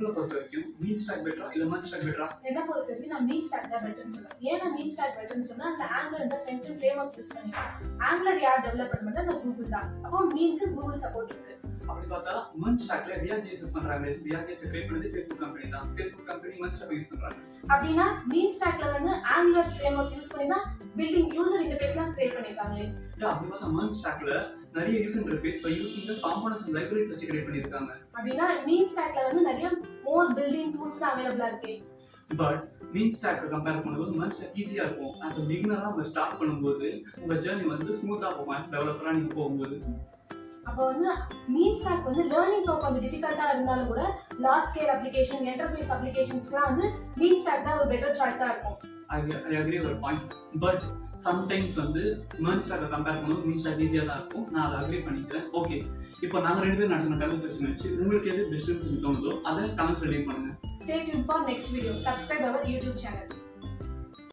உங்களை பொறுத்த வரைக்கும் மீன் ஸ்டாக் பெட்டரா இல்ல மர்ஜ் ஸ்டாக் பெட்டரா? என்ன பொறுத்த வரைக்கும் நான் மீன் ஸ்டாக் தான் பெட்டர்னு சொல்லுவேன். ஏன்னா மீன் ஸ்டாக் பெட்டர்னு சொன்னா அந்த ஆங்குலர் இந்த ஃப்ரண்ட் ஃப்ரேம் ஒர்க் யூஸ் பண்ணிக்கலாம். ஆங்குலர் யார் டெவலப் பண்ணா அந்த கூகுள் தான். அப்போ மீனுக்கு கூகுள் சப்போர்ட் இருக்கு. அப்படி பார்த்தா மர்ஜ் ஸ்டாக்ல React JS யூஸ் பண்றாங்க. React JS கிரியேட் பண்ணது Facebook கம்பெனி தான். Facebook company MERN stack use பண்றாங்க. அப்படின்னா மீன் ஸ்டாக்ல வந்து ஆங்குலர் ஃப்ரேம் ஒர்க் யூஸ் பண்ணி தான் பில்டிங் யூசர் இன்டர்ஃபேஸ்லாம் கிரியேட் பண்ணிருக்காங்களே. அப்படி பார்த்தா மர்ஜ் ஸ்டாக்ல நிறைய user interface by using the components and libraries வச்சு கிரியேட் பண்ணிருக்காங்க. அப்படின்னா மீன் ஸ்டாக்ல வந்து நிறைய மோர் பில்டிங் டூல்ஸ்லாம் அவைலபிளா இருக்கு. பட் மீன் ஸ்டாக் கம்பேர் பண்ணும்போது மர்ஜ் ஸ்டாக் ஈஸியா இருக்கும். as a beginner நம்ம ஸ்டார்ட் பண்ணும்போது உங்க ஜர்னி வந்து ஸ்மூத்தா போகும். as டெவலப்பரா நீங்க போகும்போது அப்போ வந்து மீன் ஸ்டாக் வந்து லேர்னிங் கர்வ் கொஞ்சம் டிஃபிகல்ட்டா இருந்தாலும் கூட லார்ஜ் ஸ்கேல் அப்ளிகேஷன் என்டர்பிரைஸ் அப்ளிகேஷன்ஸ்லாம் வந்து மீன் ஸ்டாக் தான் ஒரு பெட்டர் சாய்ஸா இருக்கும். I agree with your point. But sometimes வந்து மர்ஜ் ஸ்டாக்கை கம்பேர் பண்ணும்போது மீன் ஸ்டாக் ஈஸியாக தான் இருக்கும். நான் அதை அக்ரி பண்ணிக்கிறேன். ஓகே, இப்போ நாங்கள் 2 பேரும் நடத்தின கன்வர்சேஷன் வச்சு உங்களுக்கு எது பெஸ்ட்டுன்னு தோணுதோ அதை கமெண்ட்ஸ் லீவ் பண்ணுங்க. Stay tuned for next video. Subscribe our YouTube channel.